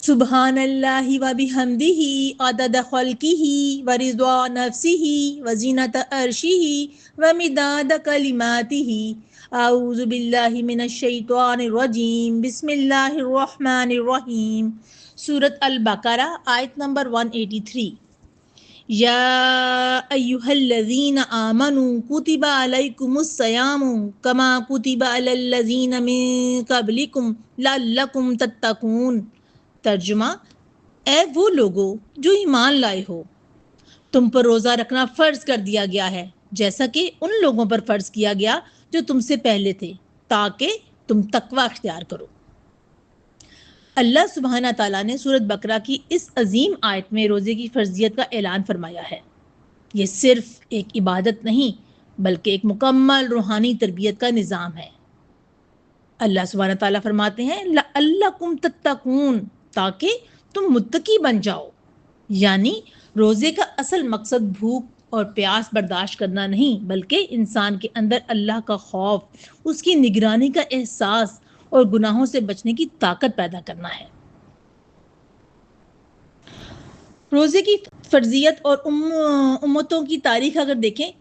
सुबहानल्लाहि व बिहम्दिही अदद खल्किही व रिज़्वा नफ्सिही व ज़ीनत अर्शिही व मिदाद कलिमातिही। अऊज़ु बिल्लाहि मिनश शैतानिर रजीम। बिस्मिल्लाहिर रहमानिर रहीम। सूरत अल बकरा आयत नंबर 183। या अय्युहल्लज़ीना आमनू कुतिबा अलैकुमुस्सयामु कमा कुतिबा अलल्लज़ीना मिन क़ब्लिकुम लअल्लकुम तत्तकून। तर्जुमा, ए वो लोगो जो ईमान लाए हो, तुम पर रोज़ा रखना फ़र्ज कर दिया गया है जैसा कि उन लोगों पर फ़र्ज किया गया जो तुमसे पहले थे, ताकि तुम तकवा अख्तियार करो। अल्लाह सुब्हाना ताला ने सूरत बकरा की इस अजीम आयत में रोज़े की फ़र्जियत का ऐलान फरमाया है। ये सिर्फ एक इबादत नहीं बल्कि एक मुकम्मल रूहानी तरबियत का निज़ाम है। अल्लाह सुब्हाना ताला फरमाते हैं लअल्लकुम तत्तकून, ताकि तुम मुत्तकी बन जाओ। यानी रोज़े का असल मकसद भूख और प्यास बर्दाश्त करना नहीं बल्कि इंसान के अंदर अल्लाह का खौफ, उसकी निगरानी का एहसास और गुनाहों से बचने की ताकत पैदा करना है। रोज़े की फ़र्जियत और उम्मतों की तारीख अगर देखें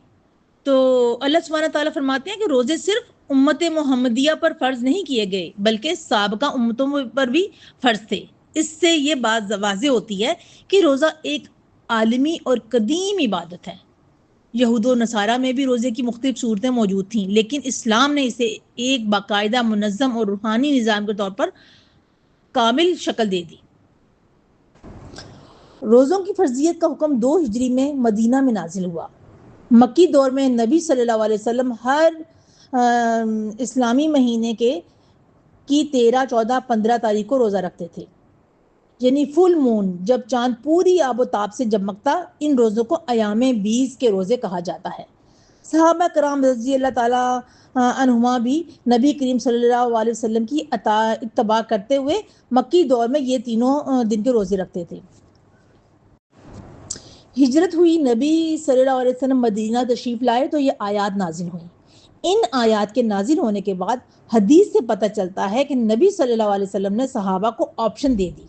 तो अल्लाह सुब्हाना ताला फरमाते हैं कि रोज़े सिर्फ उम्मत मोहम्मदिया पर फ़र्ज नहीं किए गए बल्कि साबका उम्मतों पर भी फ़र्ज थे। इससे ये बात वाज़ेह होती है कि रोज़ा एक आलमी और कदीम इबादत है। यहूद व नसारा में भी रोज़े की मुख्तलिफ सूरतें मौजूद थीं, लेकिन इस्लाम ने इसे एक बाकायदा मुनज़्ज़म और रूहानी निज़ाम के तौर पर कामिल शक्ल दे दी। रोज़ों की फ़र्जियत का हुक्म 2 हिजरी में मदीना में नाजिल हुआ। मक्की दौर में नबी सल्लल्लाहु अलैहि वसल्लम हर इस्लामी महीने की 13, 14, 15 तारीख को रोज़ा रखते थे, यानी फुल मून, जब चांद पूरी आबोताब से जमकता। इन रोज़ों को अयामे 20 के रोज़े कहा जाता है। सहाबा कराम रज़ी अल्लाह ताला अन्हुमा भी नबी करीम सल्लल्लाहु अलैहि वसल्लम की इत्तबा करते हुए मक्की दौर में ये तीनों दिन के रोज़े रखते थे। हिजरत हुई, नबी सल्लल्लाहु अलैहि वसल्लम मदीना तशरीफ़ लाए तो ये आयात नाजिल हुई। इन आयात के नाजिल होने के बाद हदीस से पता चलता है कि नबी सल्लल्लाहु अलैहि वसल्लम ने सहाबा को ऑप्शन दे दी।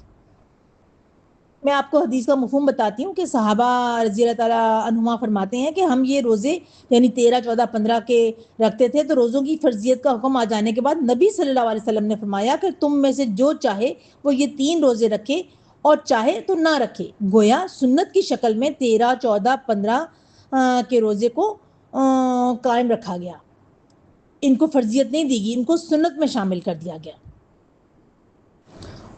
मैं आपको हदीस का मफ़हूम बताती हूँ कि सहाबा रज़ी अल्लाह ताला अन्हुमा फरमाते हैं कि हम ये रोज़े यानी 13, 14, 15 के रखते थे, तो रोज़ों की फ़र्जियत का हुक्म आ जाने के बाद नबी सल्लल्लाहु अलैहि वसल्लम ने फरमाया कि तुम में से जो चाहे वो ये 3 रोज़े रखे और चाहे तो ना रखे। गोया सुन्नत की शक्ल में 13, 14, 15 के रोज़े को कायम रखा गया। इनको फ़र्जियत नहीं दी गई, इनको सुन्नत में शामिल कर दिया गया।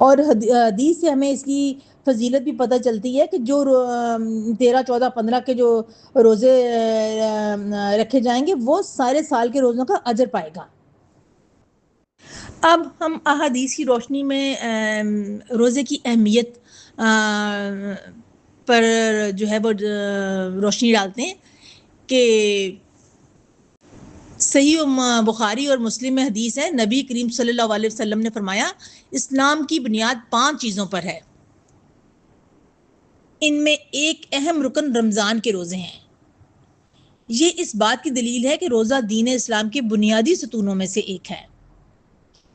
और हदीस से हमें इसकी फजीलत भी पता चलती है कि जो 13, 14, 15 के जो रोज़े रखे जाएंगे वो सारे साल के रोज़ों का अजर पाएगा। अब हम अहादीस की रोशनी में रोज़े की अहमियत पर जो है वो रोशनी डालते हैं कि सही बुखारी और मुस्लिम में हदीस है, नबी करीम सल्लल्लाहु अलैहि वसल्लम ने फरमाया इस्लाम की बुनियाद 5 चीज़ों पर है। इनमें एक अहम रुकन रमज़ान के रोज़े हैं। ये इस बात की दलील है कि रोज़ा दीन इस्लाम के बुनियादी सतूनों में से एक है।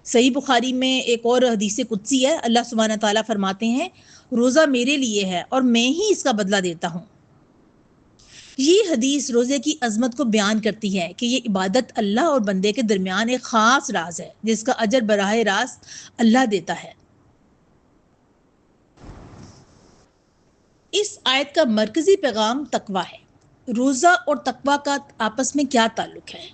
सही बुखारी में एक और हदीस कुदसी है, अल्लाह सुब्हाना ताला फरमाते हैं रोज़ा मेरे लिए है और मैं ही इसका बदला देता हूँ। ये हदीस रोज़े की अजमत को बयान करती है कि ये इबादत अल्लाह और बंदे के दरमियान एक ख़ास राज है जिसका अजर बराह रास्त अल्लाह देता है। इस आयत का मरकज़ी पैगाम तकवा है। रोज़ा और तकवा का आपस में क्या ताल्लुक़ है?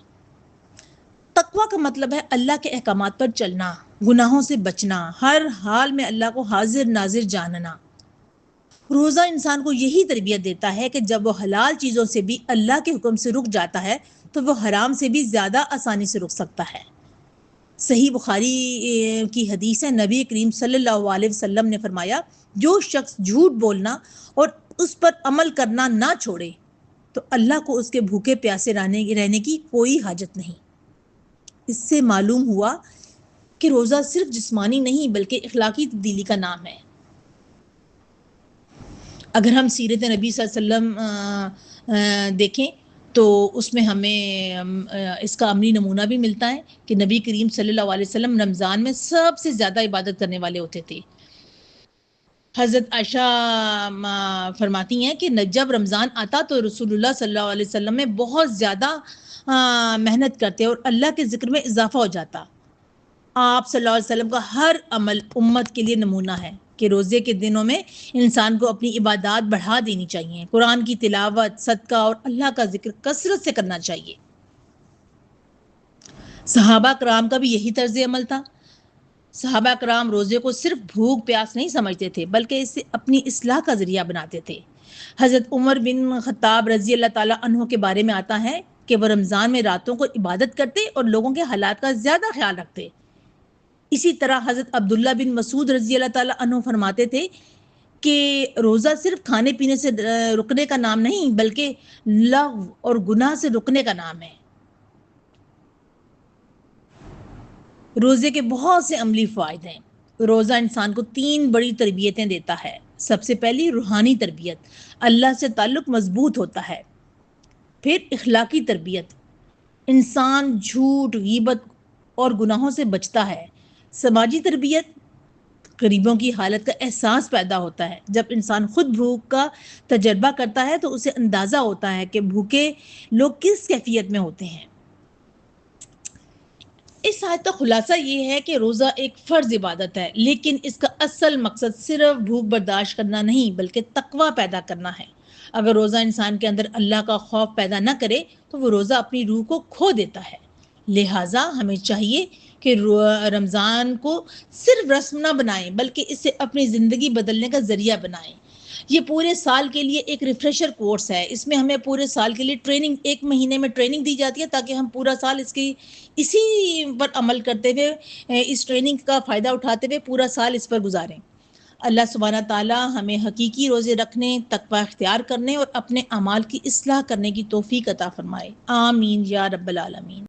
तकवा का मतलब है अल्लाह के अहकामात पर चलना, गुनाहों से बचना, हर हाल में अल्लाह को हाजिर नाजिर जानना। रोज़ा इंसान को यही तरबियत देता है कि जब वो हलाल चीज़ों से भी अल्लाह के हुक्म से रुक जाता है तो वो हराम से भी ज़्यादा आसानी से रुक सकता है। सही बुखारी की हदीस है, नबी करीम सल्लल्लाहु अलैहि वसल्लम ने फरमाया जो शख्स झूठ बोलना और उस पर अमल करना ना छोड़े तो अल्लाह को उसके भूखे प्यासे रहने की कोई हाजत नहीं। इससे मालूम हुआ कि रोज़ा सिर्फ जिस्मानी नहीं बल्कि इखलाकी तब्दीली का नाम है। अगर हम सीरत नबी सल्लल्लाहु अलैहि वसल्लम देखें तो उसमें हमें इसका अमली नमूना भी मिलता है कि नबी करीम सल्लल्लाहु अलैहि वसल्लम रमज़ान में सबसे ज़्यादा इबादत करने वाले होते थे। حضرت عائشہ فرماتی ہیں کہ جب رمضان آتا تو رسول اللہ صلی اللہ علیہ وسلم میں بہت زیادہ محنت کرتے اور اللہ کے ذکر میں اضافہ ہو جاتا. آپ صلی اللہ علیہ وسلم کا ہر عمل امت کے لیے نمونہ ہے کہ روزے کے دنوں میں انسان کو اپنی عبادات بڑھا دینی چاہیے. قرآن کی تلاوت، صدقہ اور اللہ کا ذکر کثرت سے کرنا چاہیے. صحابہ کرام کا بھی یہی طرز عمل تھا. صحابہ کرام روزے کو صرف بھوک پیاس نہیں سمجھتے تھے بلکہ اسے اپنی اصلاح کا ذریعہ بناتے تھے. حضرت عمر بن خطاب رضی اللہ تعالیٰ عنہ کے بارے میں آتا ہے کہ وہ رمضان میں راتوں کو عبادت کرتے اور لوگوں کے حالات کا زیادہ خیال رکھتے. اسی طرح حضرت عبداللہ بن مسعود رضی اللہ تعالیٰ عنہ فرماتے تھے کہ روزہ صرف کھانے پینے سے رکنے کا نام نہیں بلکہ لغو اور گناہ سے رکنے کا نام ہے. روزے کے بہت سے عملی فوائد ہیں. روزہ انسان کو 3 بڑی تربیتیں دیتا ہے. سب سے پہلی روحانی تربیت، اللہ سے تعلق مضبوط ہوتا ہے. پھر اخلاقی تربیت، انسان جھوٹ، غیبت اور گناہوں سے بچتا ہے. سماجی تربیت، غریبوں کی حالت کا احساس پیدا ہوتا ہے. جب انسان خود بھوک کا تجربہ کرتا ہے تو اسے اندازہ ہوتا ہے کہ بھوکے لوگ کس کیفیت میں ہوتے ہیں. اس آیت کا خلاصہ یہ ہے کہ روزہ ایک فرض عبادت ہے لیکن اس کا اصل مقصد صرف بھوک برداشت کرنا نہیں بلکہ تقویٰ پیدا کرنا ہے. اگر روزہ انسان کے اندر اللہ کا خوف پیدا نہ کرے تو وہ روزہ اپنی روح کو کھو دیتا ہے. لہٰذا ہمیں چاہیے کہ رمضان کو صرف رسم نہ بنائیں بلکہ اسے اپنی زندگی بدلنے کا ذریعہ بنائیں. یہ پورے سال کے لیے ایک ریفریشر کورس ہے. اس میں ہمیں پورے سال کے لیے ٹریننگ، 1 مہینے میں ٹریننگ دی جاتی ہے تاکہ ہم پورا سال اسی پر عمل کرتے ہوئے، اس ٹریننگ کا فائدہ اٹھاتے ہوئے پورا سال اس پر گزاریں. اللہ سبحانہ تعالیٰ ہمیں حقیقی روزے رکھنے، تقویٰ اختیار کرنے اور اپنے اعمال کی اصلاح کرنے کی توفیق عطا فرمائے. آمین یا رب العالمین.